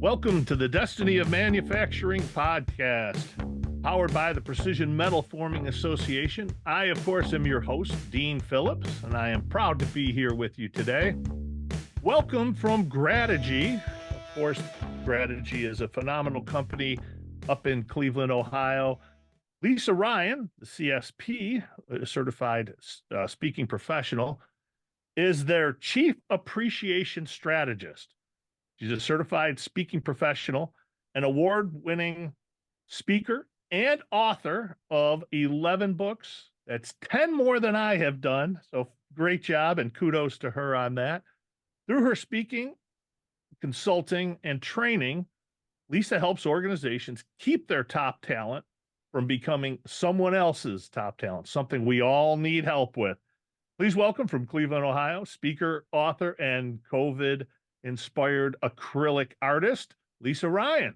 Welcome to the Destiny of Manufacturing podcast, powered by the Precision Metal Forming Association. I, of course, am your host, Dean Phillips, and I am proud to be here with you today. Welcome from Grategy. Of course, Grategy is a phenomenal company up in Cleveland, Ohio. Lisa Ryan, the CSP, a certified speaking professional, is their Chief Appreciation Strategist. She's a certified speaking professional, an award-winning speaker, and author of 11 books. That's 10 more than I have done. So great job and kudos to her on that. Through her speaking, consulting, and training, Lisa helps organizations keep their top talent from becoming someone else's top talent, something we all need help with. Please welcome from Cleveland, Ohio, speaker, author, and COVID-inspired acrylic artist, Lisa Ryan.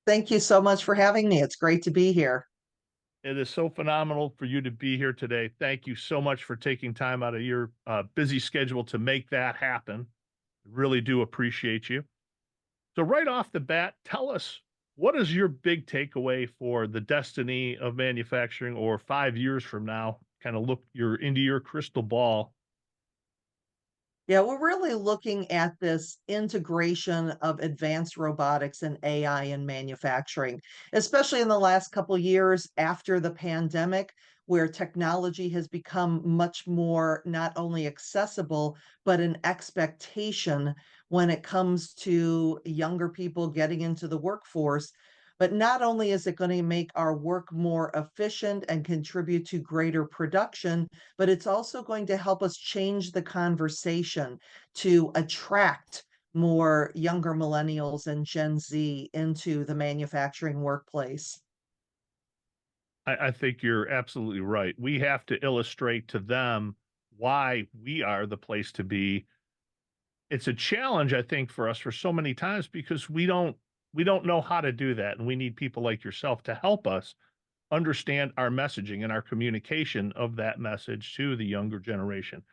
Thank you so much for having me. It's great to be here. It is so phenomenal for you to be here today. Thank you so much for taking time out of your busy schedule to make that happen. Really do appreciate you. So right off the bat, tell us, what is your big takeaway for the destiny of manufacturing, or 5 years from now? Kind of look into your crystal ball. Yeah, we're really looking at this integration of advanced robotics and AI in manufacturing, especially in the last couple years after the pandemic, where technology has become much more not only accessible, but an expectation when it comes to younger people getting into the workforce. But not only is it going to make our work more efficient and contribute to greater production, but it's also going to help us change the conversation to attract more younger millennials and Gen Z into the manufacturing workplace. I think you're absolutely right. We have to illustrate to them why we are the place to be. It's a challenge, I think, for us for so many times because we don't know how to do that, and we need people like yourself to help us understand our messaging and our communication of that message to the younger generation,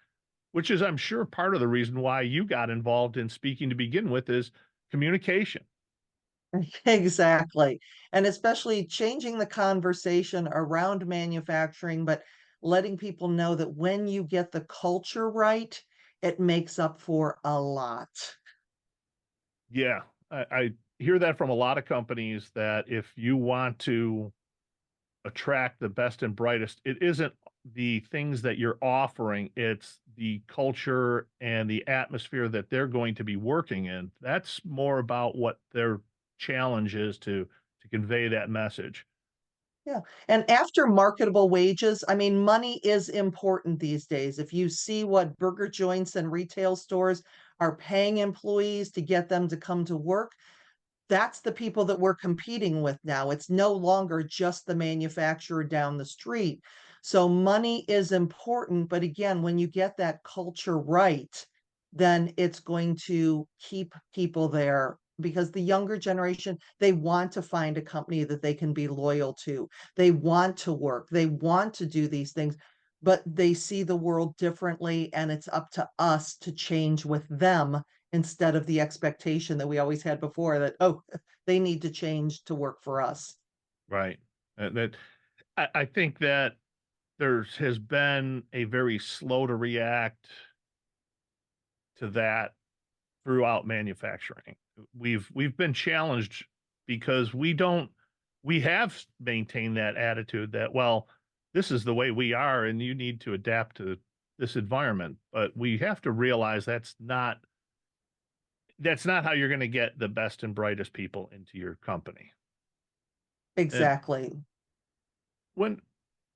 which is, I'm sure, part of the reason why you got involved in speaking to begin with, is communication. Exactly. And especially changing the conversation around manufacturing, but letting people know that when you get the culture right, it makes up for a lot. Yeah, I hear that from a lot of companies, that if you want to attract the best and brightest, it isn't the things that you're offering, it's the culture and the atmosphere that they're going to be working in. That's more about what their challenge is to convey that message. Yeah. And after marketable wages, I mean, money is important these days. If you see what burger joints and retail stores are paying employees to get them to come to work, that's the people that we're competing with now. It's no longer just the manufacturer down the street. So money is important, but again, when you get that culture right, then it's going to keep people there, because the younger generation, they want to find a company that they can be loyal to. They want to work, they want to do these things, but they see the world differently, and it's up to us to change with them instead of the expectation that we always had before, that, oh, they need to change to work for us. Right. That I think that there has been a very slow to react to that throughout manufacturing. We've been challenged because we have maintained that attitude that, well, this is the way we are and you need to adapt to this environment. But we have to realize that's not how you're going to get the best and brightest people into your company. And Exactly. when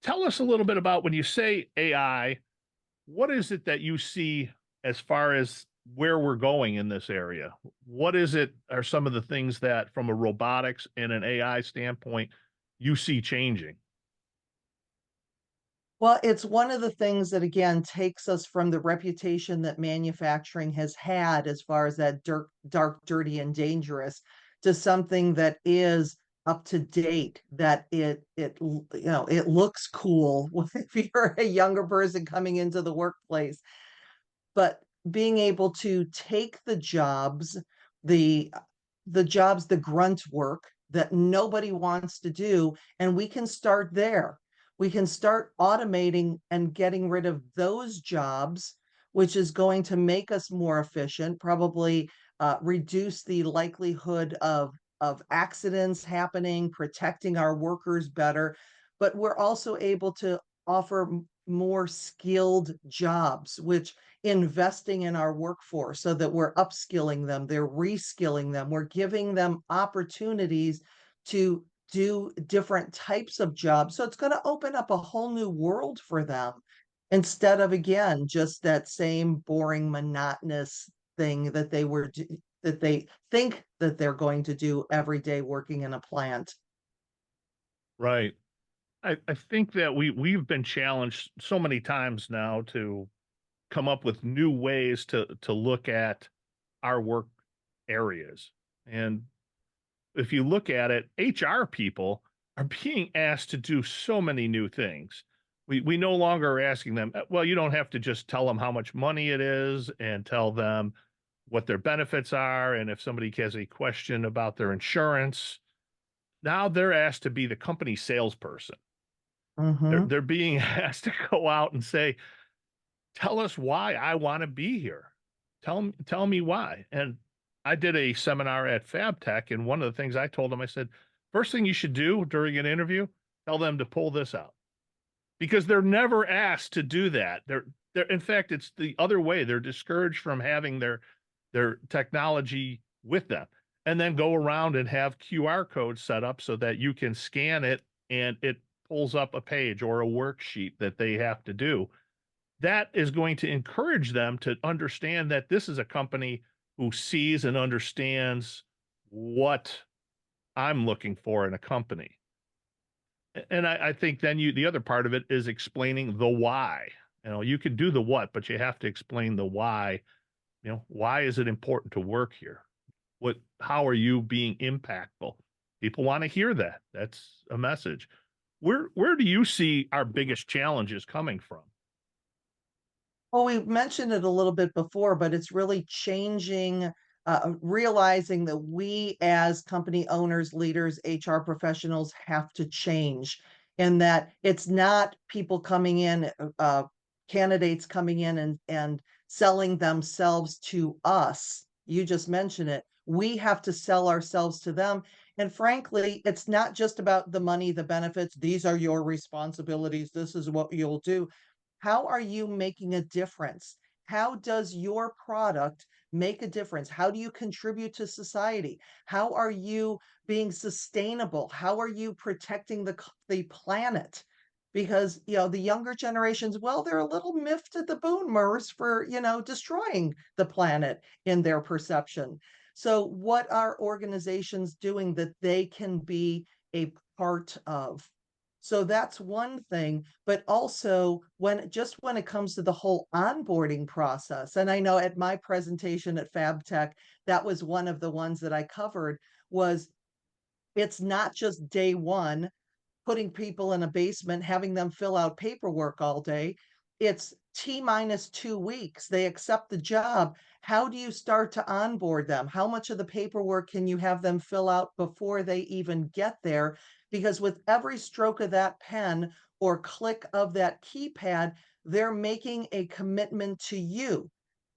tell us a little bit about, when you say AI, what is it that you see as far as where we're going in this area? What is it, are some of the things that from a robotics and an AI standpoint you see changing? Well, it's one of the things that, again, takes us from the reputation that manufacturing has had as far as that dark, dirty, and dangerous, to something that is up to date, that it looks cool if you're a younger person coming into the workplace. But being able to take the jobs, the the jobs, the grunt work that nobody wants to do, and we can start there. We can start automating and getting rid of those jobs, which is going to make us more efficient, probably reduce the likelihood of accidents happening, protecting our workers better. But we're also able to offer more skilled jobs, which investing in our workforce so that we're upskilling them, they're reskilling them, we're giving them opportunities to do different types of jobs. So it's going to open up a whole new world for them instead of, again, just that same boring, monotonous thing that that they think that they're going to do every day working in a plant. Right. I think that we've been challenged so many times now to come up with new ways to look at our work areas. And if you look at it, HR people are being asked to do so many new things. We no longer are asking them, well, you don't have to just tell them how much money it is and tell them what their benefits are. And if somebody has a question about their insurance, now they're asked to be the company salesperson. Hmm. They're being asked to go out and say, tell us why I want to be here. Tell me why. And I did a seminar at FabTech, and one of the things I told them, I said, first thing you should do during an interview, tell them to pull this out because they're never asked to do that. They're in fact, it's the other way. They're discouraged from having their technology with them, and then go around and have QR codes set up so that you can scan it and it pulls up a page or a worksheet that they have to do. That is going to encourage them to understand that this is a company who sees and understands what I'm looking for in a company. And I think then the other part of it is explaining the why. You know, you can do the what, but you have to explain the why. You know, why is it important to work here? How are you being impactful? People want to hear that. That's a message. Where do you see our biggest challenges coming from? Well, we mentioned it a little bit before, but it's really changing, realizing that we as company owners, leaders, HR professionals have to change, and that it's not people coming in, candidates coming in and selling themselves to us. You just mentioned it. We have to sell ourselves to them. And frankly, it's not just about the money, the benefits. These are your responsibilities. This is what you'll do. How are you making a difference? How does your product make a difference? How do you contribute to society? How are you being sustainable? How are you protecting the planet? Because, the younger generations, well, they're a little miffed at the boomers for, destroying the planet in their perception. So what are organizations doing that they can be a part of? So that's one thing, but also when it comes to the whole onboarding process, and I know at my presentation at FabTech, that was one of the ones that I covered, was it's not just day one, putting people in a basement, having them fill out paperwork all day. It's T minus 2 weeks. They accept the job. How do you start to onboard them? How much of the paperwork can you have them fill out before they even get there? Because with every stroke of that pen or click of that keypad, they're making a commitment to you.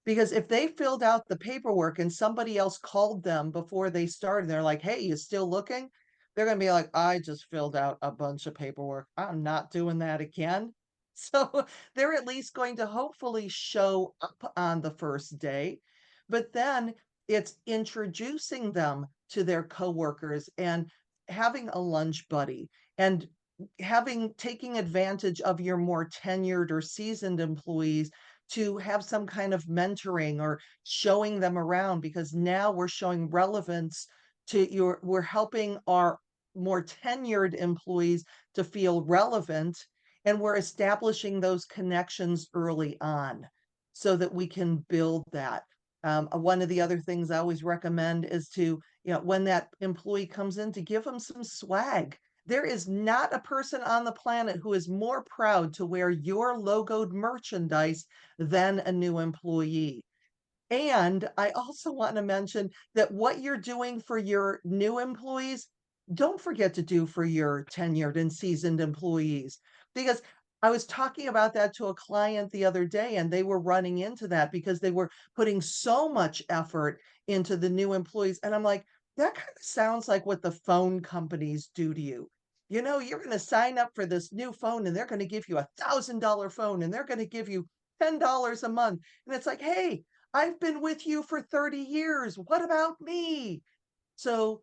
Because if they filled out the paperwork and somebody else called them before they started, they're like, hey, you still looking? They're gonna be like, "I just filled out a bunch of paperwork. I'm not doing that again." So, they're at least going to hopefully show up on the first day, but then it's introducing them to their coworkers and having a lunch buddy and taking advantage of your more tenured or seasoned employees to have some kind of mentoring or showing them around, because now we're showing relevance to your we're helping our more tenured employees to feel relevant, and we're establishing those connections early on so that we can build that. One of the other things I always recommend is to, when that employee comes in, to give them some swag. There is not a person on the planet who is more proud to wear your logoed merchandise than a new employee. And I also want to mention that what you're doing for your new employees, don't forget to do for your tenured and seasoned employees. Because I was talking about that to a client the other day, and they were running into that because they were putting so much effort into the new employees. And I'm like, that kind of sounds like what the phone companies do to you. You know, you're going to sign up for this new phone and they're going to give you $1,000 phone and they're going to give you $10 a month. And it's like, hey, I've been with you for 30 years. What about me? So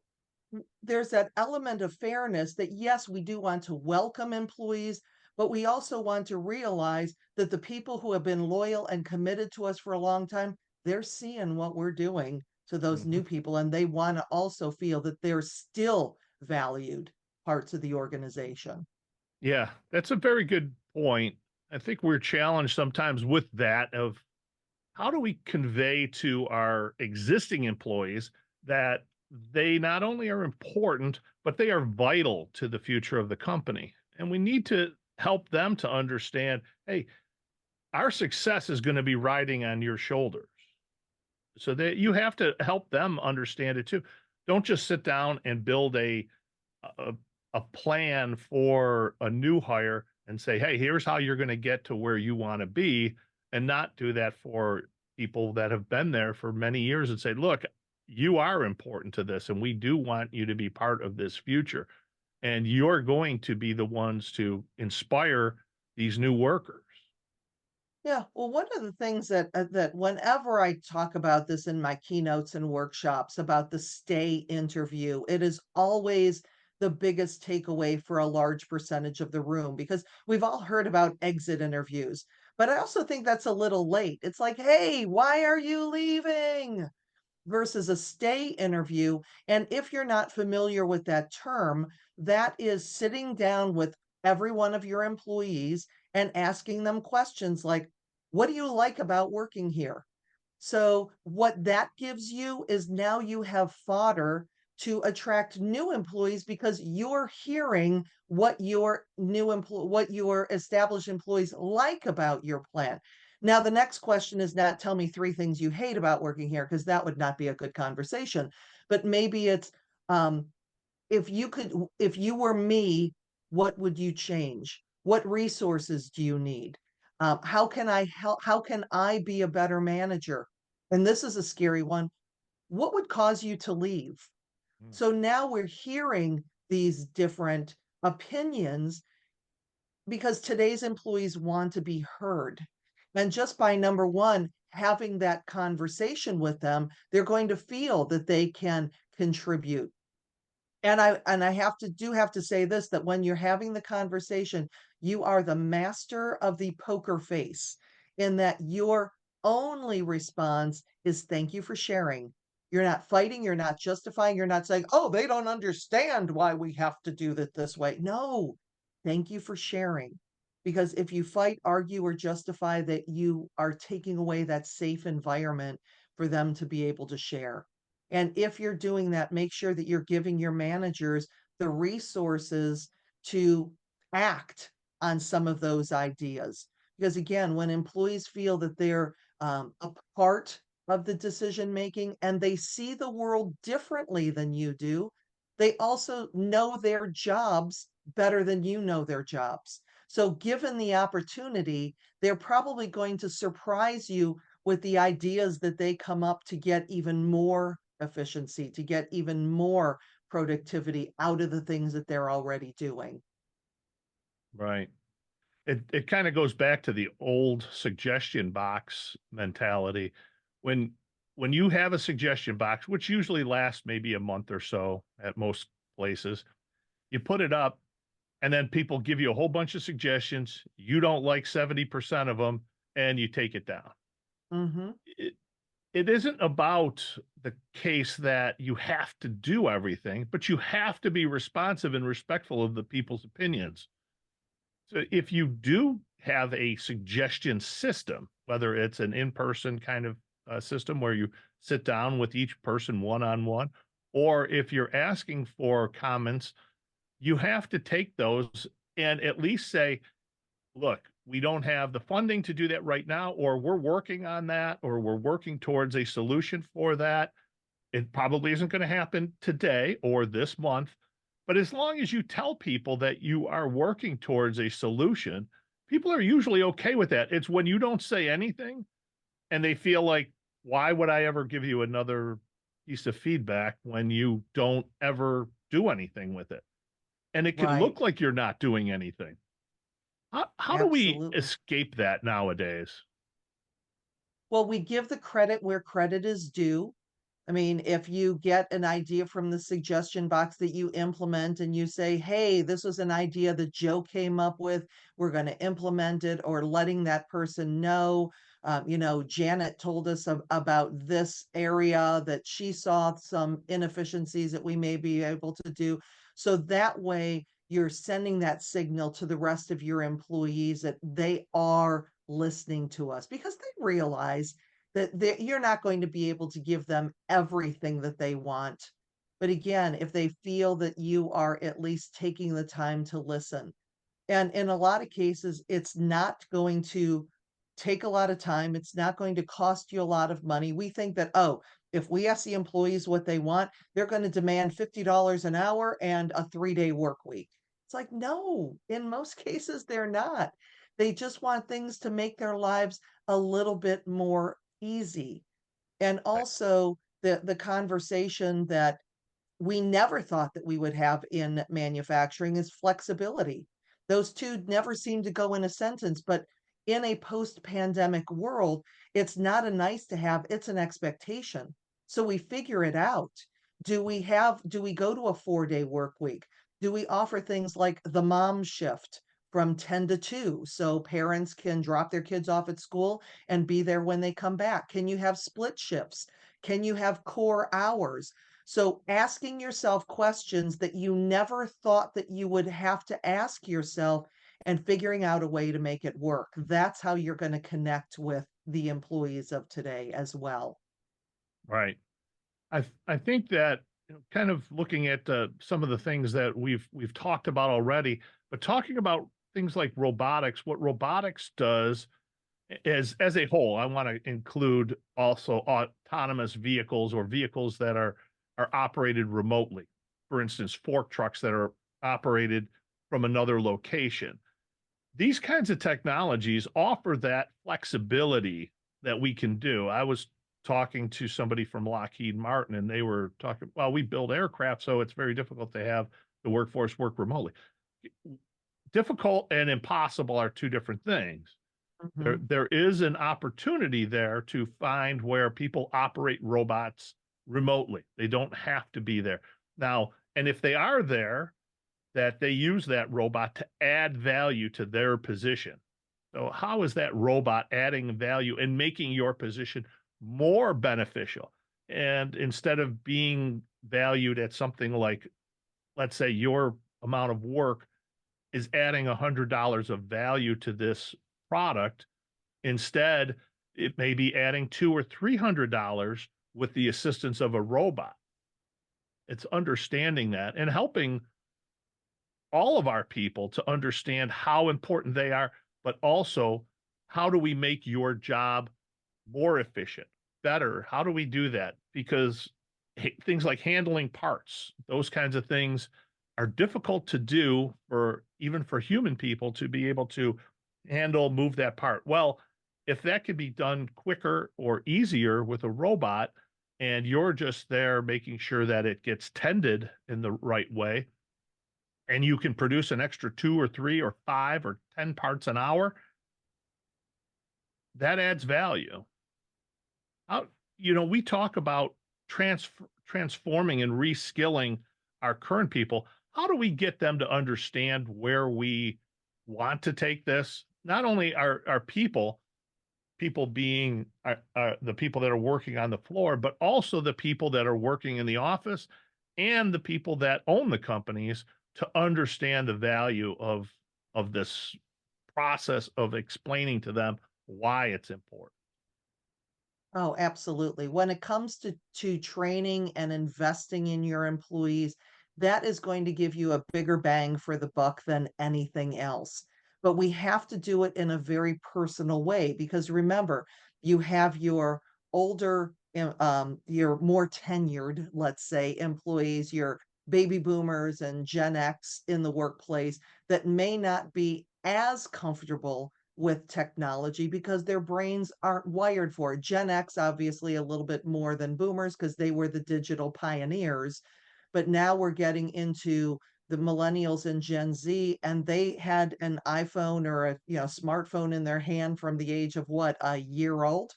there's that element of fairness that, yes, we do want to welcome employees, but we also want to realize that the people who have been loyal and committed to us for a long time, they're seeing what we're doing to those Mhm. new people, and they want to also feel that they're still valued parts of the organization. Yeah, that's a very good point. I think we're challenged sometimes with that of how do we convey to our existing employees that they not only are important, but they are vital to the future of the company. And we need to help them to understand, hey, our success is going to be riding on your shoulders. So that you have to help them understand it too. Don't just sit down and build a, a plan for a new hire and say, hey, here's how you're going to get to where you want to be, and not do that for people that have been there for many years and say, look, you are important to this, and we do want you to be part of this future. And you're going to be the ones to inspire these new workers. Yeah, well, one of the things that whenever I talk about this in my keynotes and workshops about the stay interview, it is always the biggest takeaway for a large percentage of the room because we've all heard about exit interviews, but I also think that's a little late. It's like, hey, why are you leaving? Versus a stay interview. And if you're not familiar with that term, that is sitting down with every one of your employees and asking them questions like, what do you like about working here? So, what that gives you is now you have fodder to attract new employees because you're hearing what your established employees like about your plan. Now, the next question is not tell me three things you hate about working here, because that would not be a good conversation. But maybe it's um, if you were me, what would you change? What resources do you need? How can I help? How can I be a better manager? And this is a scary one. What would cause you to leave? Mm. So now we're hearing these different opinions because today's employees want to be heard. And just by number one, having that conversation with them, they're going to feel that they can contribute. And I have to say this, that when you're having the conversation, you are the master of the poker face in that your only response is thank you for sharing. You're not fighting, you're not justifying, you're not saying, "Oh, they don't understand why we have to do that this way." No. Thank you for sharing. Because if you fight, argue, or justify that, you are taking away that safe environment for them to be able to share. And if you're doing that, make sure that you're giving your managers the resources to act on some of those ideas. Because again, when employees feel that they're a part of the decision making and they see the world differently than you do, they also know their jobs better than you know their jobs. So, given the opportunity, they're probably going to surprise you with the ideas that they come up to get even more efficiency, to get even more productivity out of the things that they're already doing. Right. It kind of goes back to the old suggestion box mentality. When when you have a suggestion box, which usually lasts maybe a month or so at most places, you put it up and then people give you a whole bunch of suggestions. You don't like 70% of them and you take it down. Mhm. It, it isn't about the case that you have to do everything, but you have to be responsive and respectful of the people's opinions. So if you do have a suggestion system, whether it's an in-person kind of system where you sit down with each person one-on-one, or if you're asking for comments, you have to take those and at least say, look, we don't have the funding to do that right now, or we're working on that, or we're working towards a solution for that. It probably isn't going to happen today or this month, but as long as you tell people that you are working towards a solution, people are usually okay with that. It's when you don't say anything and they feel like, why would I ever give you another piece of feedback when you don't ever do anything with it? And it can look Right. like you're not doing anything. How do we Absolutely. escape that nowadays? Well, we give the credit where credit is due. I mean, if you get an idea from the suggestion box that you implement and you say, hey, this was an idea that Joe came up with, we're going to implement it, or letting that person know, Janet told us about this area that she saw some inefficiencies that we may be able to do. So that way, you're sending that signal to the rest of your employees that they are listening to us because they realize that you're not going to be able to give them everything that they want. But again, if they feel that you are at least taking the time to listen, and in a lot of cases, it's not going to take a lot of time. It's not going to cost you a lot of money. We think that, oh, if we ask the employees what they want, they're going to demand $50 an hour and a 3-day work week. It's like, no, in most cases, they're not. They just want things to make their lives a little bit more easy. And Right. also the conversation that we never thought that we would have in manufacturing is flexibility. Those 2 never seem to go in a sentence, but in a post-pandemic world, it's not a nice to have, it's an expectation. So we figure it out. Do we go to a 4-day work week? Do we offer things like the mom shift from 10 to 2 so parents can drop their kids off at school and be there when they come back? Can you have split shifts? Can you have core hours? So asking yourself questions that you never thought that you would have to ask yourself and figuring out a way to make it work. That's how you're going to connect with the employees of today as well. Right. I think that, kind of looking at some of the things that we've talked about already, but talking about things like robotics, what robotics does as a whole, I want to include also autonomous vehicles or vehicles that are operated remotely. For instance, fork trucks that are operated from another location. These kinds of technologies offer that flexibility that we can do. I was talking to somebody from Lockheed Martin, and they were talking, well, we build aircraft, so it's very difficult to have the workforce work remotely. Difficult and impossible are two different things. Mhm. There is an opportunity there to find where people operate robots remotely. They don't have to be there. Now, and if they are there, that they use that robot to add value to their position. So how is that robot adding value and making your position more beneficial? And instead of being valued at something like, let's say your amount of work is adding $100 of value to this product, instead, it may be adding 2 or $300 with the assistance of a robot. It's understanding that and helping all of our people to understand how important they are, but also how do we make your job more efficient, better? How do we do that? Because things like handling parts, those kinds of things are difficult to do for even for human people to be able to handle, move that part. Well, if that could be done quicker or easier with a robot, and you're just there making sure that it gets tended in the right way, and you can produce an extra 2 or 3 or 5 or 10 parts an hour, that adds value. How, we talk about transforming and reskilling our current people. How do we get them to understand where we want to take this? Not only our people being the people that are working on the floor, but also the people that are working in the office and the people that own the companies to understand the value of this process of explaining to them why it's important. Oh, absolutely. When it comes to training and investing in your employees, that is going to give you a bigger bang for the buck than anything else. but we have to do it in a very personal way because remember, you have your older, your more tenured, let's say, employees, your baby boomers and Gen X in the workplace that may not be as comfortable with technology because their brains aren't wired for it. Gen X, obviously, a little bit more than boomers because they were the digital pioneers. But now we're getting into the millennials and Gen Z, and they had an iPhone or a smartphone in their hand from the age of what, a year old.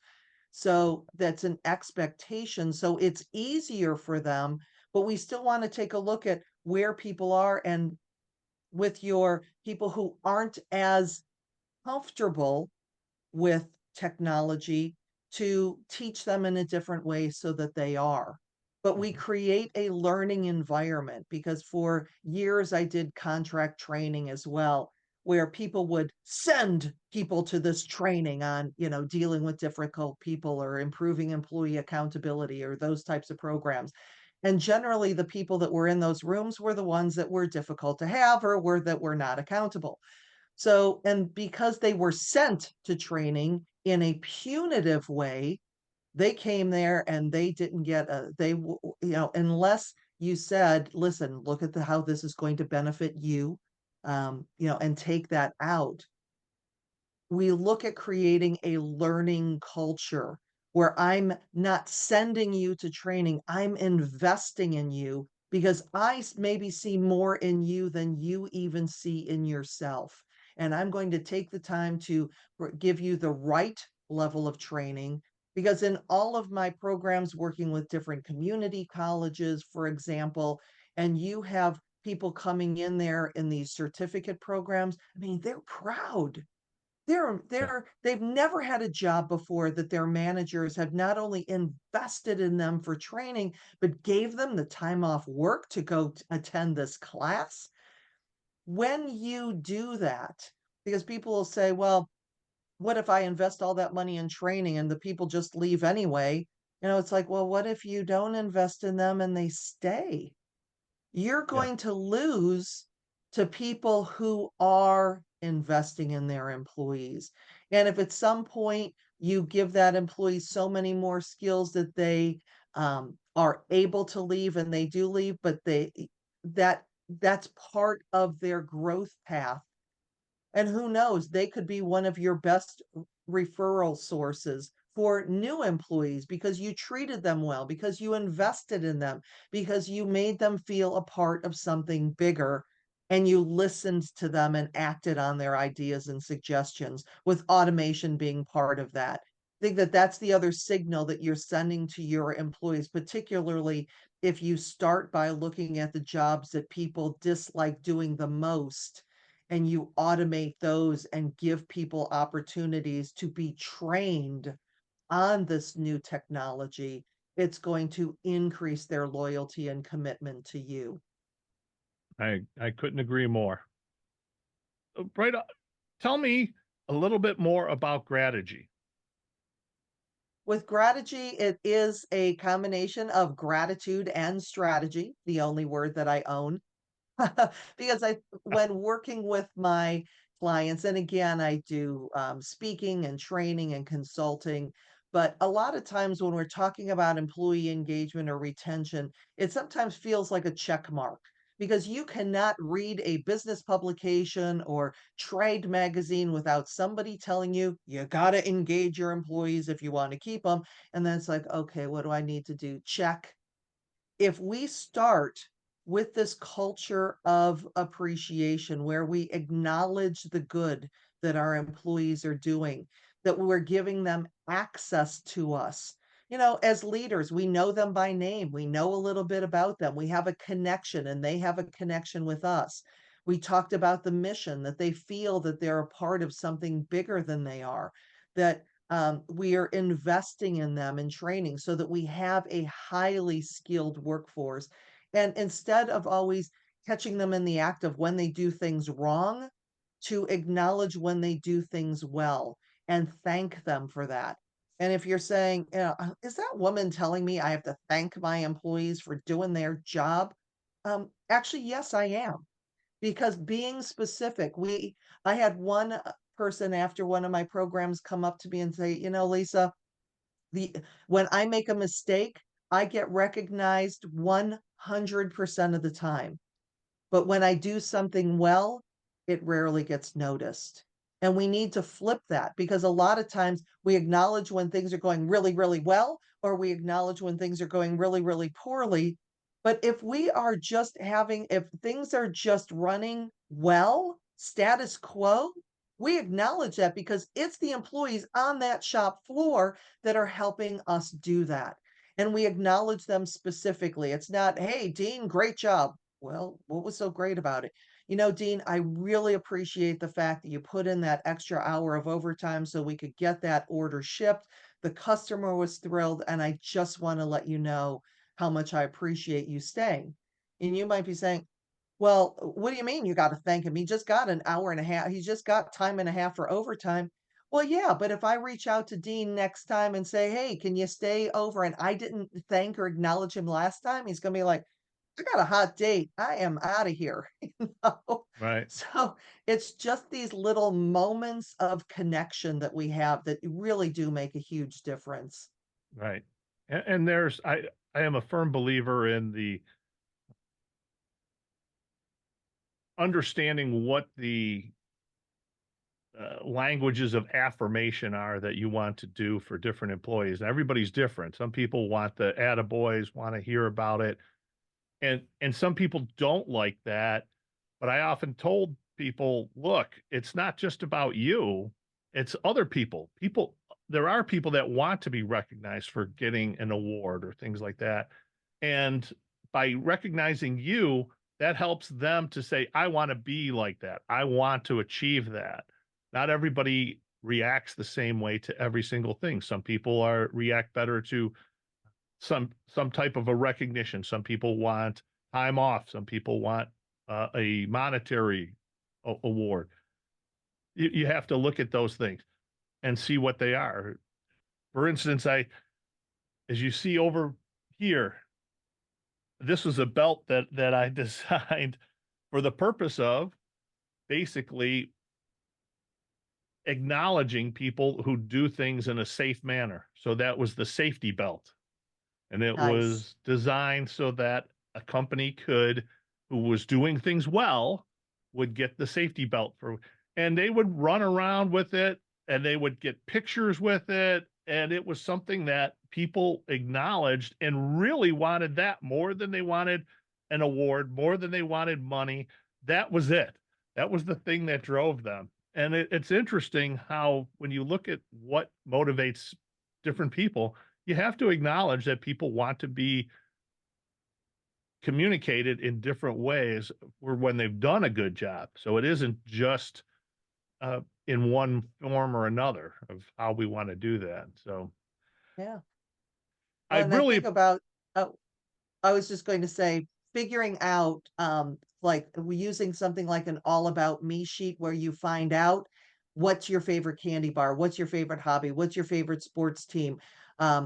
So that's an expectation. So it's easier for them, but we still want to take a look at where people are and with your people who aren't as comfortable with technology to teach them in a different way so that they are. But we Mhm. create a learning environment because for years I did contract training as well, where people would send people to this training on, dealing with difficult people or improving employee accountability or those types of programs. And generally, the people that were in those rooms were the ones that were difficult to have or were that were not accountable. So, and because they were sent to training in a punitive way, they came there and they didn't get unless you said, listen, look at how this is going to benefit you, and take that out. We look at creating a learning culture where I'm not sending you to training, I'm investing in you because maybe see more in you than you even see in yourself. And I'm going to take the time to give you the right level of training because in all of my programs, working with different community colleges, for example, and you have people coming in there in these certificate programs, I mean, they're proud Yeah. they've never had a job before that their managers have not only invested in them for training, but gave them the time off work to go attend this class. When you do that, because people will say, well, what if I invest all that money in training and the people just leave anyway? It's like, well, what if you don't invest in them and they stay? You're Yeah. going to lose to people who are investing in their employees. And if at some point you give that employee so many more skills that they are able to leave and they do leave, but that's part of their growth path and who knows, they could be one of your best referral sources for new employees because you treated them well, because you invested in them, because you made them feel a part of something bigger and you listened to them and acted on their ideas and suggestions, with automation being part of that. I think that that's the other signal that you're sending to your employees, particularly if you start by looking at the jobs that people dislike doing the most and you automate those and give people opportunities to be trained on this new technology, it's going to increase their loyalty and commitment to you. I couldn't agree more. Right. Tell me a little bit more about Grategy. With Grategy, it is a combination of gratitude and strategy, the only word that I own. Because when working with my clients, and again, I do speaking and training and consulting, but a lot of times when we're talking about employee engagement or retention, it sometimes feels like a check mark because you cannot read a business publication or trade magazine without somebody telling you you got to engage your employees if you want to keep them. And then it's like, okay, what do I need to do? Check. If we start with this culture of appreciation where we acknowledge the good that our employees are doing, that we're giving them access to us. As leaders, we know them by name. We know a little bit about them. We have a connection and they have a connection with us. We talked about the mission that they feel that they're a part of something bigger than they are, that we are investing in them in training so that we have a highly skilled workforce. And instead of always catching them in the act of when they do things wrong, to acknowledge when they do things well and thank them for that. And if you're saying, is that woman telling me I have to thank my employees for doing their job? Actually, yes, I am because being specific, I had one person after one of my programs come up to me and say, you know, Lisa, the when I make a mistake, I get recognized 100% of the time. But when I do something well, it rarely gets noticed. And we need to flip that because a lot of times we acknowledge when things are going really, really well, or we acknowledge when things are going really, really poorly. But if things are just running well, status quo, we acknowledge that because it's the employees on that shop floor that are helping us do that. And we acknowledge them specifically. It's not, hey, Dean, great job. Well, what was so great about it? You know, Dean, I really appreciate the fact that you put in that extra hour of overtime so we could get that order shipped. The customer was thrilled, and I just want to let you know how much I appreciate you staying. And you might be saying, well, what do you mean you got to thank him? He just got an hour and a half. He just got time and a half for overtime. Well, yeah, but if I reach out to Dean next time and say, hey, can you stay over? And I didn't thank or acknowledge him last time, he's going to be like, I got a hot date. I am out of here. You know? Right. So it's just these little moments of connection that we have that really do make a huge difference. Right. And I am a firm believer in the understanding what the languages of affirmation are that you want to do for different employees. And everybody's different. Some people want the attaboys, want to hear about it. And some people don't like that. But I often told people, look, it's not just about you, it's other people. There are people that want to be recognized for getting an award or things like that. And by recognizing you, that helps them to say, I want to be like that. I want to achieve that. Not everybody reacts the same way to every single thing. Some people react better to some type of a recognition. Some people want time off. Some people want a monetary award. You have to look at those things and see what they are. For instance, as you see over here, this was a belt that I designed for the purpose of basically acknowledging people who do things in a safe manner. So that was the safety belt. And it Nice. was designed so that a company who was doing things well, would get the safety belt and they would run around with it and they would get pictures with it. And it was something that people acknowledged and really wanted that more than they wanted an award, more than they wanted money. That was it. That was the thing that drove them. And it's interesting how, when you look at what motivates different people, you have to acknowledge that people want to be communicated in different ways or when they've done a good job. So it isn't just in one form or another of how we want to do that. So Yeah. I Well, and I think really, about, oh, I was just going to say, figuring out, like using something like an all about me sheet where you find out what's your favorite candy bar, what's your favorite hobby, what's your favorite sports team,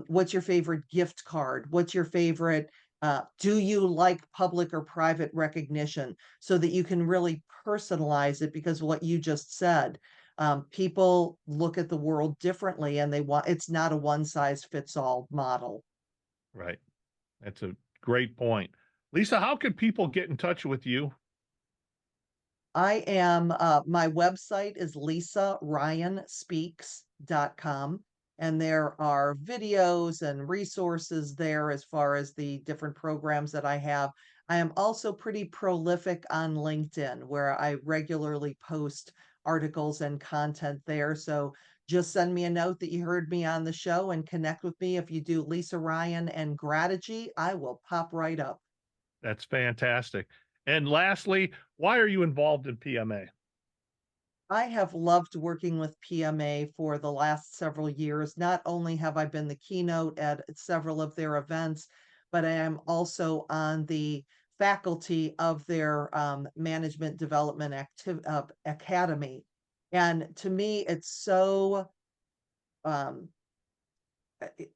what's your favorite gift card, what's your favorite, do you like public or private recognition so that you can really personalize it because what you just said. People look at the world differently and it's not a one size fits all model. right. That's a great point. Lisa, how can people get in touch with you? My website is lisaryanspeaks.com, and there are videos and resources there as far as the different programs that I have. I am also pretty prolific on LinkedIn, where I regularly post articles and content there. So just send me a note that you heard me on the show and connect with me. If you do Lisa Ryan and Grategy, I will pop right up. That's fantastic. And lastly, why are you involved in PMA? I have loved working with PMA for the last several years. Not only have I been the keynote at several of their events, but I am also on the faculty of their management development academy. And to me, it's so um,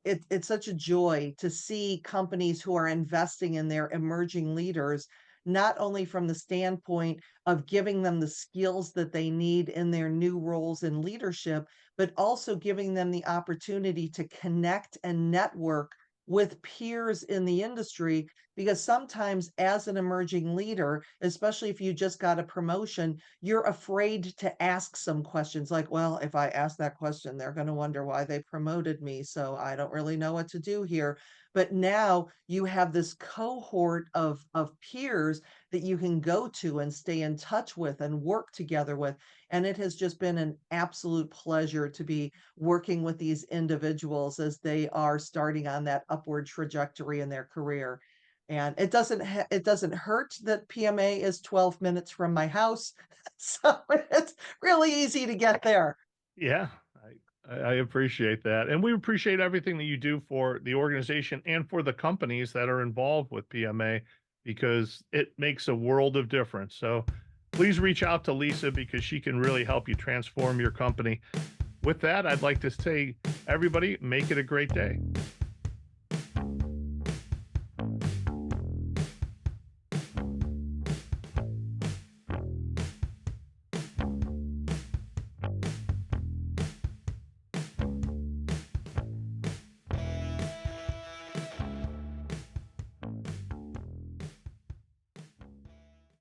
it's such a joy to see companies who are investing in their emerging leaders not only from the standpoint of giving them the skills that they need in their new roles in leadership, but also giving them the opportunity to connect and network with peers in the industry. Because sometimes, as an emerging leader, especially if you just got a promotion, you're afraid to ask some questions like, well, if I ask that question, they're going to wonder why they promoted me. So I don't really know what to do here. But now you have this cohort of peers that you can go to and stay in touch with and work together with. And it has just been an absolute pleasure to be working with these individuals as they are starting on that upward trajectory in their career. And it doesn't hurt that PMA is 12 minutes from my house, so it's really easy to get there. Yeah, I appreciate that. And we appreciate everything that you do for the organization and for the companies that are involved with PMA because it makes a world of difference. So please reach out to Lisa because she can really help you transform your company. With that, I'd like to say, everybody, make it a great day.